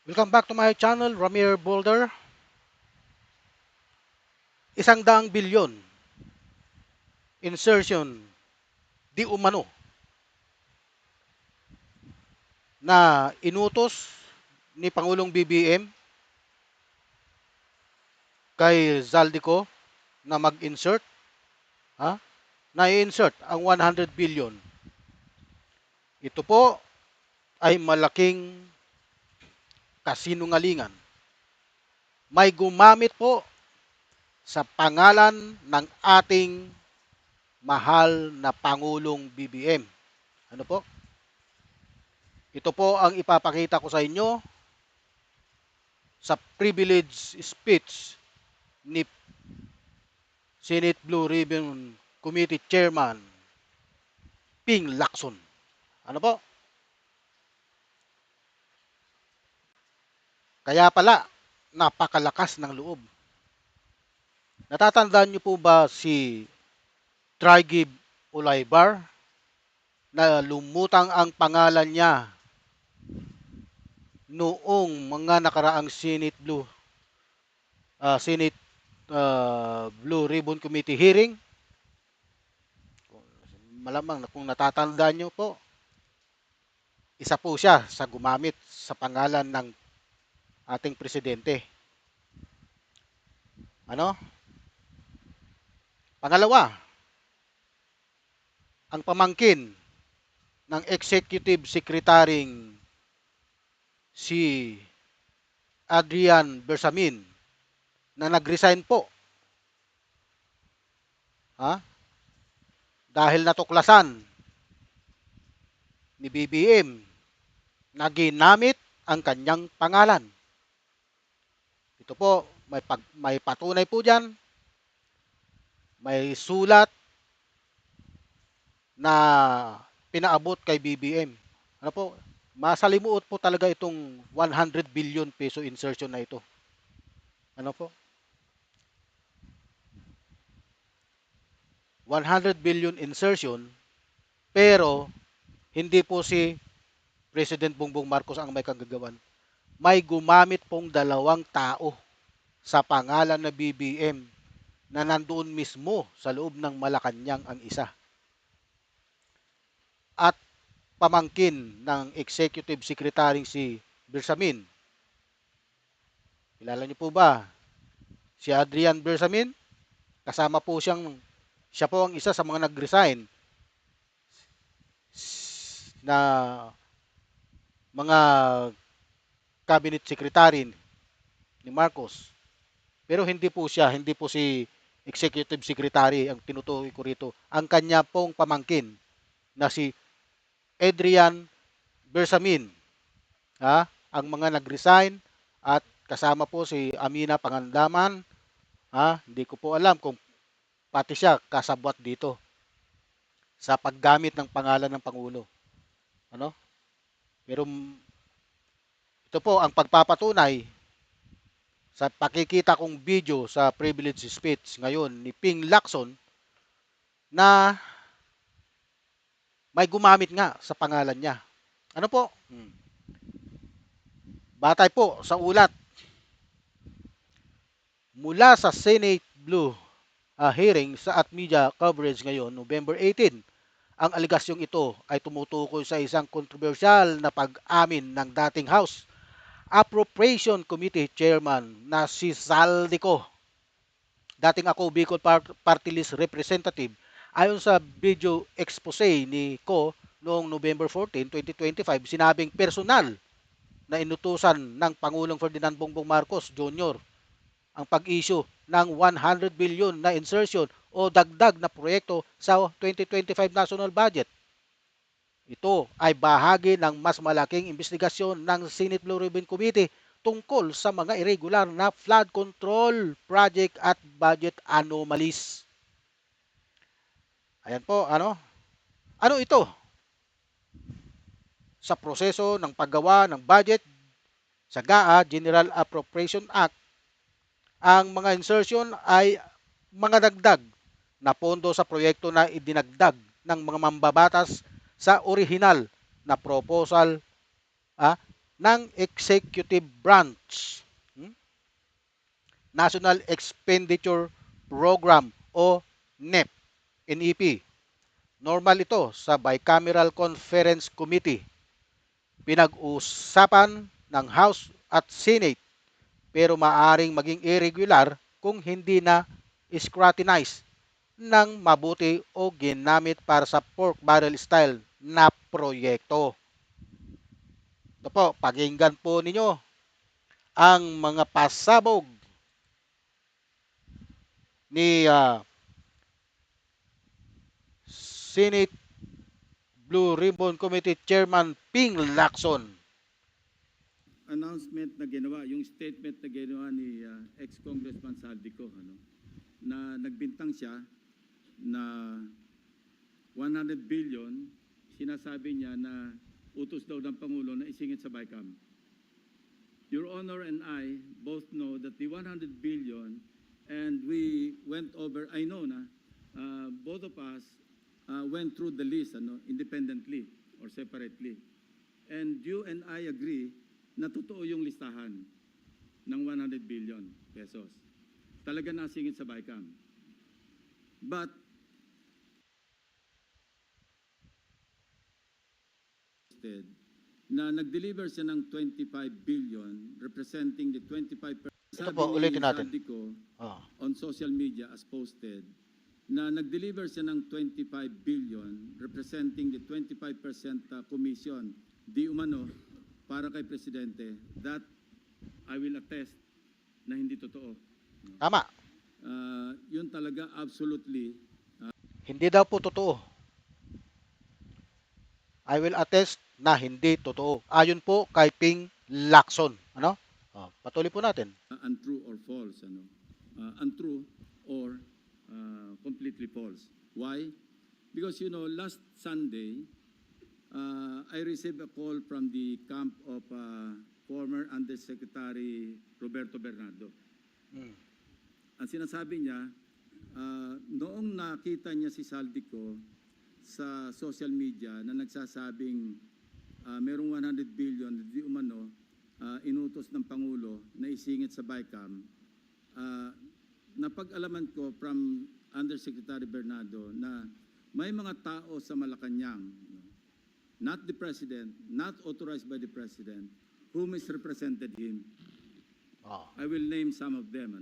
Welcome back to my channel, Ramir Boulder. 100 bilyon insertion di umano na inutos ni Pangulong BBM kay Zaldico na mag-insert, ha? Na i-insert ang 100 billion. Ito po ay malaking kasinungalingan. May gumamit po sa pangalan ng ating mahal na Pangulong BBM. Ano po? Ito po ang ipapakita ko sa inyo sa privilege speech ni Senate Blue Ribbon Committee Chairman Ping Lacson. Ano po? Kaya pala, napakalakas ng loob. Natatandaan niyo po ba si Trigib Olaybar na lumutang ang pangalan niya noong mga nakaraang Senate Blue Ribbon Committee hearing? Malamang na kung natatandaan niyo po, isa po siya sa gumamit sa pangalan ng ating presidente. Ano? Pangalawa, ang pamangkin ng Executive Secretary si Adrian Bersamin na nag-resign po, ha? Dahil natuklasan ni BBM na ginamit ang kanyang pangalan. Ito po, may patunay po diyan, may sulat na pinaabot kay BBM. Ano po? Masalimuot po talaga itong 100 billion peso insertion na ito. Ano po? 100 billion insertion, pero hindi po si President Bongbong Marcos ang may kagagawan. May gumamit pong dalawang tao sa pangalan na BBM na nandoon mismo sa loob ng Malacanang ang isa. At pamangkin ng Executive Secretary si Bersamin. Kilala niyo po ba si Adrian Bersamin? Kasama po siya po ang isa sa mga nag-resign na mga cabinet secretary ni Marcos. Pero hindi po si executive secretary ang tinutukoy ko rito. Ang kanya pong pamangkin na si Adrian Bersamin, ha? Ang mga nag-resign at kasama po si Amina Pangandaman, ha? Hindi ko po alam kung pati siya kasabwat dito sa paggamit ng pangalan ng Pangulo. Ano? Pero ito po ang pagpapatunay sa pakikita kong video sa privilege speech ngayon ni Ping Lacson na may gumamit nga sa pangalan niya. Ano po? Batay po sa ulat mula sa Senate Blue hearing sa at media coverage ngayon, November 18. Ang aligasyong ito ay tumutukoy sa isang kontrobersyal na pag-amin ng dating House Appropriation Committee Chairman na si Zaldico, dating ako Bicol Party List Representative. Ayon sa video expose ni Ko noong November 14, 2025, sinabing personal na inutusan ng Pangulong Ferdinand Bongbong Marcos Jr. ang pag-issue ng 100 billion na insertion o dagdag na proyekto sa 2025 national budget. Ito ay bahagi ng mas malaking investigasyon ng Senate Blue Ribbon Committee tungkol sa mga irregular na flood control project at budget anomalies. Ayan po, ano? Ano ito? Sa proseso ng paggawa ng budget sa GAA, General Appropriation Act, ang mga insertion ay mga dagdag na pondo sa proyekto na idinagdag ng mga mambabatas sa orihinal na proposal, ah, ng executive branch. Hmm? National Expenditure Program o NEP, NEP. Normal ito sa Bicameral Conference Committee. Pinag-usapan ng House at Senate pero maaring maging irregular kung hindi na scrutinize ng mabuti o ginamit para sa pork barrel style na proyekto. Ito po, pakinggan po ninyo ang mga pasabog ni Senate Blue Ribbon Committee Chairman Ping Lacson. Announcement na ginawa, yung statement na ginawa ni ex-Congressman Saldico, na nagbintang siya na 100 billion, sinasabi niya na utos daw ng Pangulo na isingit sa BICAM. Your Honor and I both know that the 100 billion, and we went over, I know na, both of us went through the list independently or separately. And you and I agree na totoo yung listahan ng 100 billion pesos. Talaga nasingit sa BICAM. But na nag-deliver siya ng 25 billion representing the 25%. Ito po, ulitin natin. On social media as posted na nag-deliver siya ng 25 billion representing the 25% commission di umano para kay Presidente, that I will attest na hindi totoo. Tama. Yun talaga absolutely. Hindi daw po totoo. I will attest na hindi totoo. Ayon po kay Ping Lacson. Ano? Patuloy po natin. Untrue or false. Untrue or completely false. Why? Because last Sunday, I received a call from the camp of former Undersecretary Roberto Bernardo. Ang sinasabi niya, noong nakita niya si Saldico sa social media na nagsasabing merong 100 billion di umano inutos ng Pangulo na isingit sa BICAM, napag-alaman ko from Undersecretary Bernardo na may mga tao sa Malacanang, not the President, not authorized by the President, who misrepresented him. I will name some of them.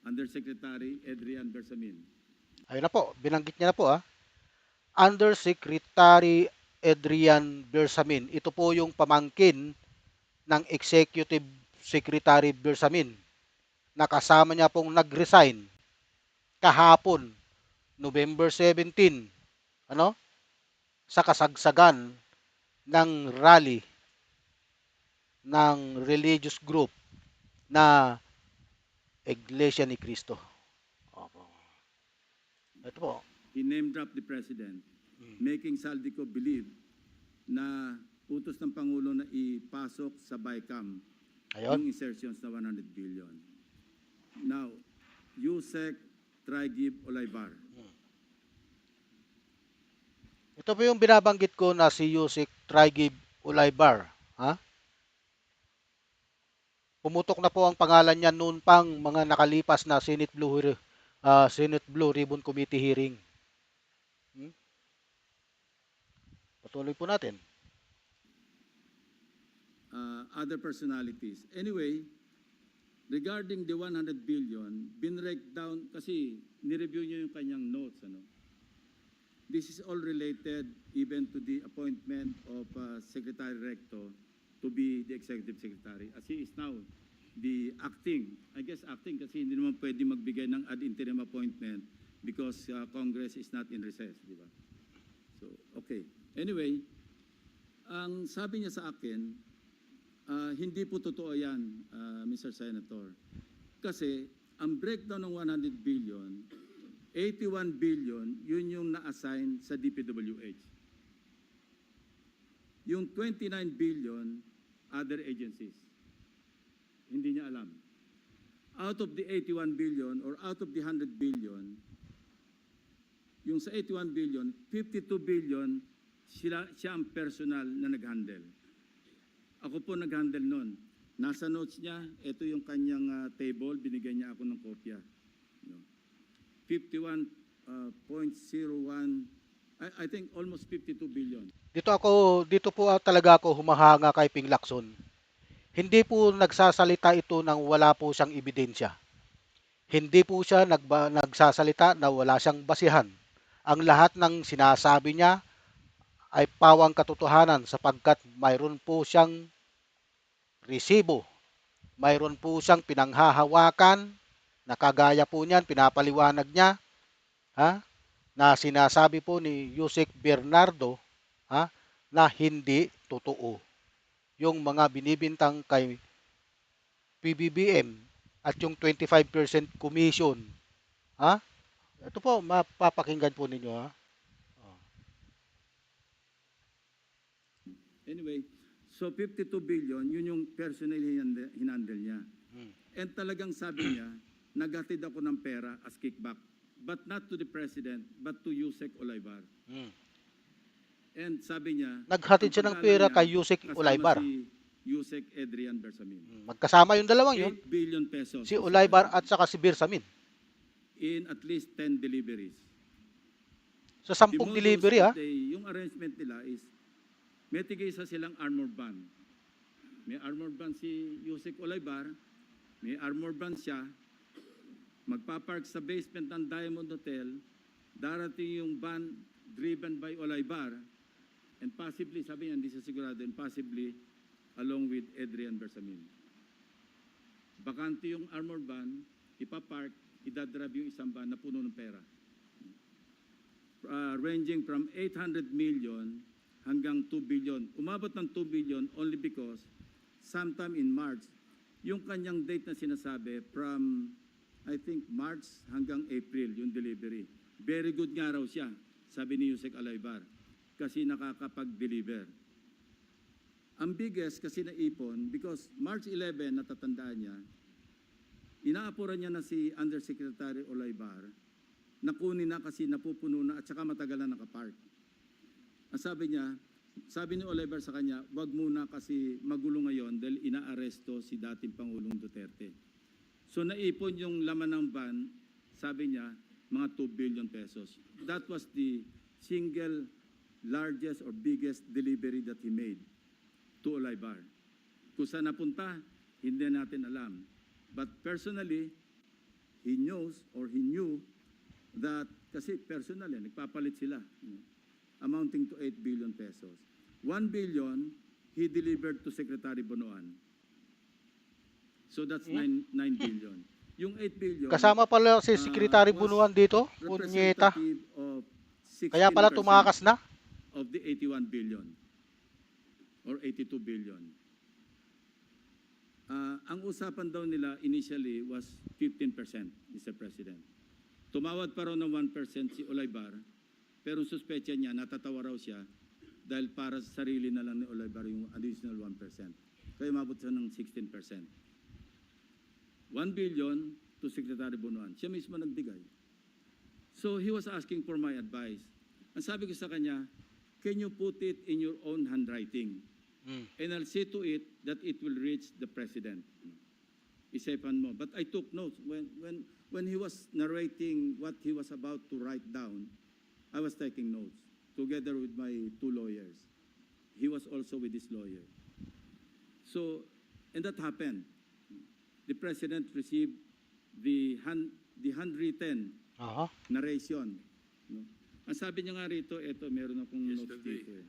Undersecretary Adrian Bersamin. Ayun na po, binanggit niya na po. Undersecretary Adrian Bersamin. Ito po yung pamangkin ng Executive Secretary Bersamin na kasama niya pong nag-resign kahapon, November 17, sa kasagsagan ng rally ng religious group na Iglesia ni Cristo. Ito po. He name-dropped the President, making Saldico believe na utos ng Pangulo na ipasok sa BICAM yung insertions na 100 billion. Now, Yusek Traigib Olaybar. Ito po yung binabanggit ko na si Yusek Traigib Olaybar. Pumutok na po ang pangalan niya noon pang mga nakalipas na Senate Blue Ribbon Committee hearing. Patuloy po natin. Other personalities. Anyway, regarding the 100 billion, binrake down, kasi nireview niyo yung kanyang notes. This is all related even to the appointment of Secretary Recto to be the Executive Secretary. As he is now the acting, I guess acting kasi hindi naman pwede magbigay ng ad interim appointment because Congress is not in recess, di ba? So, okay. Anyway, ang sabi niya sa akin, hindi po totoo yan, Mr. Senator. Kasi ang breakdown ng 100 billion, 81 billion, yun yung na-assign sa DPWH. Yung 29 billion, other agencies. Hindi niya alam. Out of the 81 billion or out of the 100 billion, yung sa 81 billion, 52 billion, siya ang personal na nag-handle. Ako po nag-handle nun. Nasa notes niya, ito yung kanyang table, binigyan niya ako ng kopya. No. 51.01, I think almost 52 billion. Dito po talaga ako humahanga kay Ping Lacson. Hindi po nagsasalita ito nang wala po siyang ebidensya. Hindi po siya nagsasalita na wala siyang basihan. Ang lahat ng sinasabi niya ay pawang katotohanan sapagkat mayroon po siyang resibo, mayroon po siyang pinanghahawakan na kagaya po niyan, pinapaliwanag niya, ha, na sinasabi po ni Yusek Bernardo, ha, na hindi totoo yung mga binibintang kay PBBM at yung 25% commission. Ha? Ito po, mapapakinggan po ninyo. Ha? Anyway, so 52 billion, yun yung personally hinandle niya. Hmm. And talagang sabi niya, naghatid ako ng pera as kickback. But not to the President, but to Yusek Olaybar. Hmm. And sabi niya, Naghatid ang siya ng paggalang pera niya, kay Yusek kasama Olaybar. si Yusek Adrian Bersamin. Magkasama yung dalawang yun. 8 billion pesos. Si Olaybar at saka si Birsamin. In at least 10 deliveries. Sa 10 delivery, ha? Yung arrangement nila is, may tigisa silang armor van. May armor van si Yusek Olaybar, may armor van siya, magpapark sa basement ng Diamond Hotel, darating yung van driven by Olaybar, and possibly, sabi niya, hindi siya sigurado, and possibly along with Adrian Bersamin. Bakante yung armor van, ipapark, idadrab yung isang van na puno ng pera. Ranging from 800 million hanggang 2 billion. Umabot ng 2 billion only because sometime in March, yung kanyang date na sinasabi from, I think, March hanggang April, yung delivery. Very good nga raw siya, sabi ni Yusek Olaybar, kasi nakakapag-deliver. Ang biggest kasi naipon, because March 11, natatandaan niya, inaapuran niya na si Undersecretary Olaybar, nakunin na kasi napupuno na at saka matagal na nakapark. Ang sabi niya, sabi ni Olaybar sa kanya, wag muna kasi magulo ngayon dahil inaaresto si dating Pangulong Duterte. So naipon yung laman ng van, sabi niya, mga 2 billion pesos. That was the single largest or biggest delivery that he made to Olaybar. Kung saan napunta, hindi natin alam. But personally, he knows or he knew that, kasi personally, nagpapalit sila, amounting to 8 billion pesos. 1 billion, he delivered to Secretary Bonoan. So that's 9 billion. Yung 8 billion, Kasama pala si Secretary Bunuan dito, Punyeta. representative of Kaya pala 16% tumakas na. of the 81 billion or 82 billion. Ang usapan daw nila initially was 15%, Mr. President. Tumawad pa raw ng 1% si Olaybar, pero suspecha niya, natatawa raw siya dahil para sa sarili na lang ni Olaybar yung additional 1%. Kaya umabot siya ng 16%. 1 billion to Secretary Bonoan. Siya mismo nagbigay. So he was asking for my advice. Ang sabi ko sa kanya, can you put it in your own handwriting? And I'll see to it that it will reach the President. Isipan mo. But I took notes. When he was narrating what he was about to write down, I was taking notes together with my 2 lawyers. He was also with his lawyer. So, and that happened. The President received the handwritten narration. No? Ang sabi niya nga rito, eto, meron akong notes dito eh.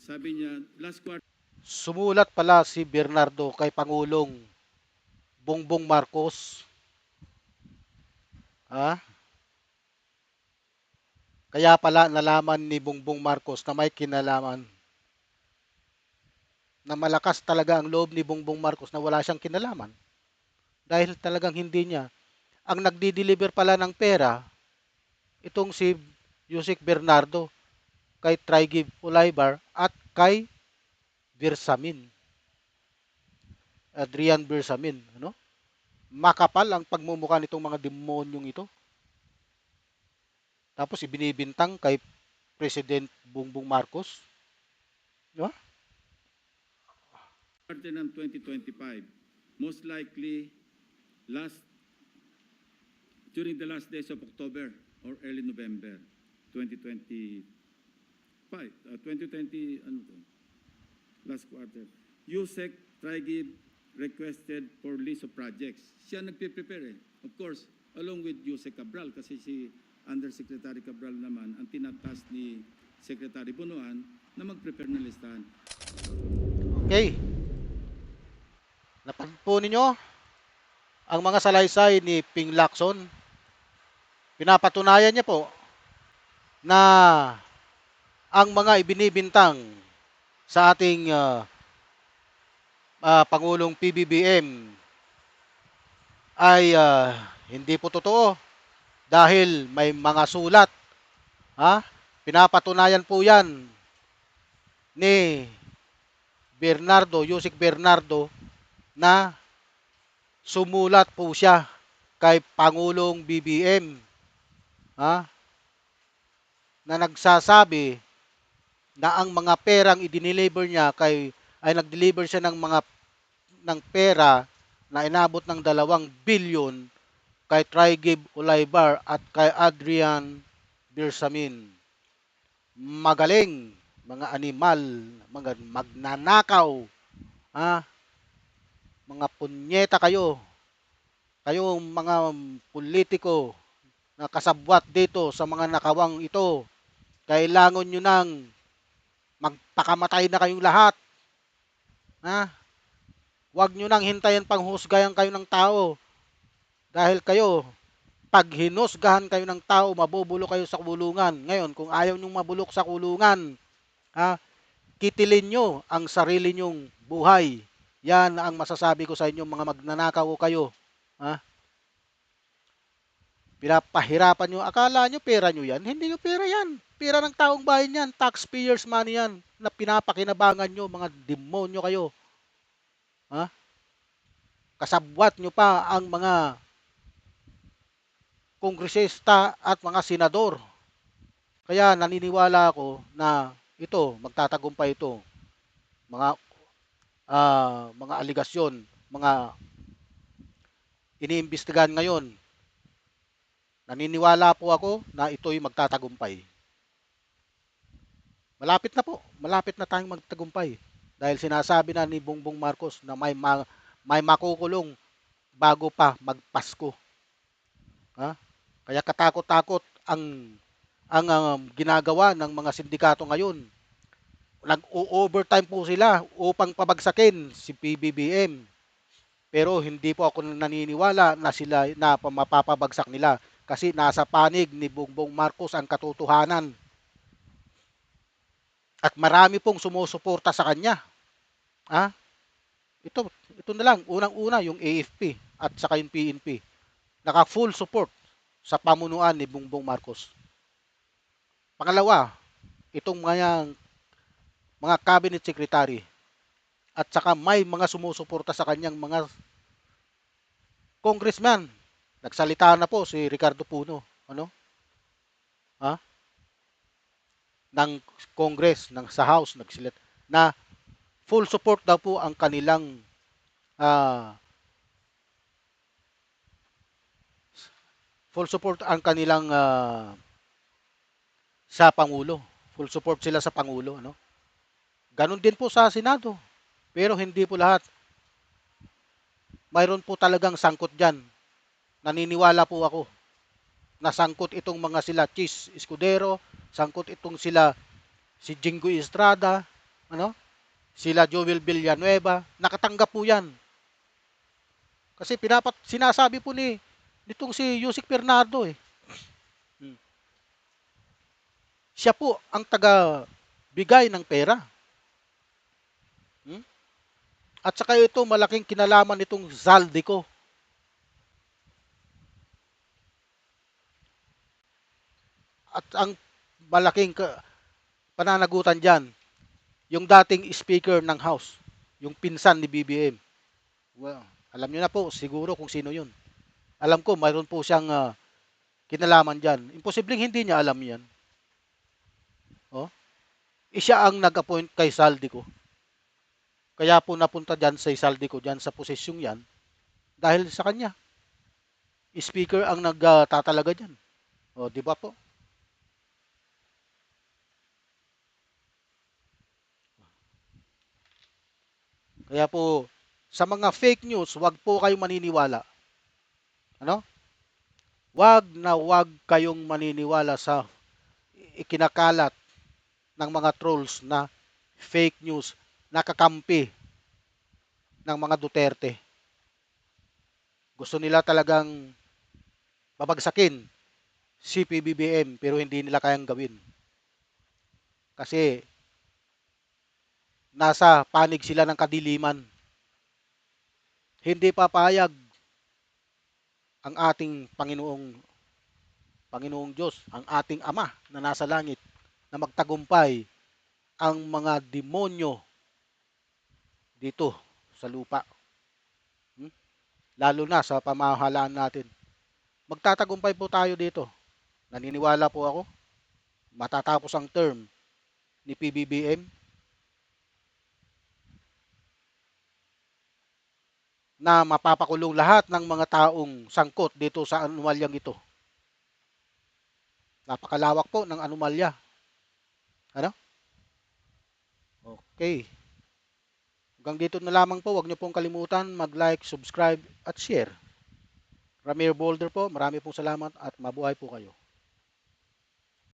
Sabi niya, last quarter, Sumulat pala si Bernardo kay Pangulong Bongbong Marcos. Kaya pala nalaman ni Bongbong Marcos na may kinalaman. Na malakas talaga ang loob ni Bongbong Marcos na wala siyang kinalaman. Dahil talagang hindi niya. Ang nagdi-deliver pala ng pera, itong si Yusek Bernardo, kay Trigib Olaybar at kay Bersamin. Adrian Bersamin, ano? Makapal ang pagmumukha nitong mga demonyong ito. Tapos ibinibintang kay President Bongbong Marcos. Di ba? Quarter ng 2025, most likely during the last days of October or early November 2025, 2020, ano to? Last quarter. USEC Trigib requested for list of projects. Siya nagpe-prepare eh. Of course, along with USEC Cabral kasi si Undersecretary Cabral naman ang tinatas ni Secretary Bunuan na mag-prepare ng listahan. Okay. Napanood po ninyo ang mga salaysay ni Ping Lacson. Pinapatunayan niya po na ang mga ibinibintang sa ating Pangulong PBBM ay hindi po totoo dahil may mga sulat. Pinapatunayan po yan ni Yusek Bernardo na sumulat po siya kay Pangulong BBM na nagsasabi na ang mga perang i-deliver niya ay nag-deliver siya ng pera na inabot ng 2 billion kay Trigib Olaybar at kay Adrian Birsamin. Magaling, mga animal, mga magnanakaw, mga punyeta kayo, kayong mga politiko na kasabwat dito sa mga nakawang ito. Kailangan nyo nang magpakamatay na kayong lahat. Huwag nyo nang hintayin pang husgayan kayo ng tao. Dahil kayo, pag hinusgahan kayo ng tao, mabubulok kayo sa kulungan. Ngayon, kung ayaw nyong mabulok sa kulungan, kitilin nyo ang sarili nyong buhay. Yan ang masasabi ko sa inyo, mga magnanakaw kayo. Pinapahirapan nyo. Akala nyo pera nyo yan? Hindi nyo pera yan. Pera ng taong bayan yan. Taxpayers money yan na pinapakinabangan nyo. Mga demonyo kayo. Kasabwat nyo pa ang mga kongresista at mga senador. Kaya naniniwala ako na ito, magtatagumpay ito. Mga aligasyon, mga iniimbestigahan ngayon. Naniniwala po ako na ito'y magtatagumpay. Malapit na po. Malapit na tayong magtagumpay. Dahil sinasabi na ni Bongbong Marcos na may makukulong bago pa magpasko. Kaya katakot-takot ang ginagawa ng mga sindikato ngayon. Nag-overtime po sila upang pabagsakin si PBBM. Pero hindi po ako naniniwala na sila na mapapabagsak nila kasi nasa panig ni Bongbong Marcos ang katotohanan. At marami pong sumusuporta sa kanya. Ito na lang, unang-una yung AFP at saka yung PNP. Naka-full support sa pamunuan ni Bongbong Marcos. Pangalawa, itong mga cabinet secretary at saka may mga sumusuporta sa kanyang mga congressman. Nagsalita na po si Ricardo Puno, ng Congress, sa House, nagsilat na full support daw po ang kanilang sa Pangulo. Full support sila sa Pangulo, Ganon din po sa Senado. Pero hindi po lahat. Mayroon po talagang sangkot diyan. Naniniwala po ako na sangkot itong mga sila Chis Escudero, sangkot itong si Jingo Estrada, sila Joel Villanueva, nakatanggap po 'yan. Kasi sinasabi po nitong si Yusek Bernardo Siya po ang taga-bigay ng pera. At saka ito, malaking kinalaman nitong Zaldico. At ang malaking pananagutan dyan, yung dating speaker ng House, yung pinsan ni BBM. Well, alam nyo na po, siguro kung sino yun. Alam ko, mayroon po siyang kinalaman dyan. Imposibleng hindi niya alam yan. Siya ang nag-appoint kay Zaldico. Kaya po napunta dyan sa isaldi ko dyan sa posisyong yan dahil sa kanya. Speaker ang nagtatalaga dyan. O, di ba po? Kaya po, sa mga fake news, wag po kayong maniniwala. Ano? Wag kayong maniniwala sa ikinakalat ng mga trolls na fake news, nakakampi ng mga Duterte. Gusto nila talagang babagsakin si PBBM pero hindi nila kayang gawin. Kasi nasa panig sila ng kadiliman. Hindi papayag ang ating Panginoong Diyos, ang ating Ama na nasa langit na magtagumpay ang mga demonyo dito sa lupa. Hmm? Lalo na sa pamahalaan natin. Magtatagumpay po tayo dito. Naniniwala po ako, matatapos ang term ni PBBM na mapapakulong lahat ng mga taong sangkot dito sa anomalyang ito. Napakalawak po ng anomalya. Ano? Okay. Hanggang dito na lamang po. Huwag niyo pong kalimutan mag-like, subscribe at share. Ramir Boulder po. Marami pong salamat at mabuhay po kayo.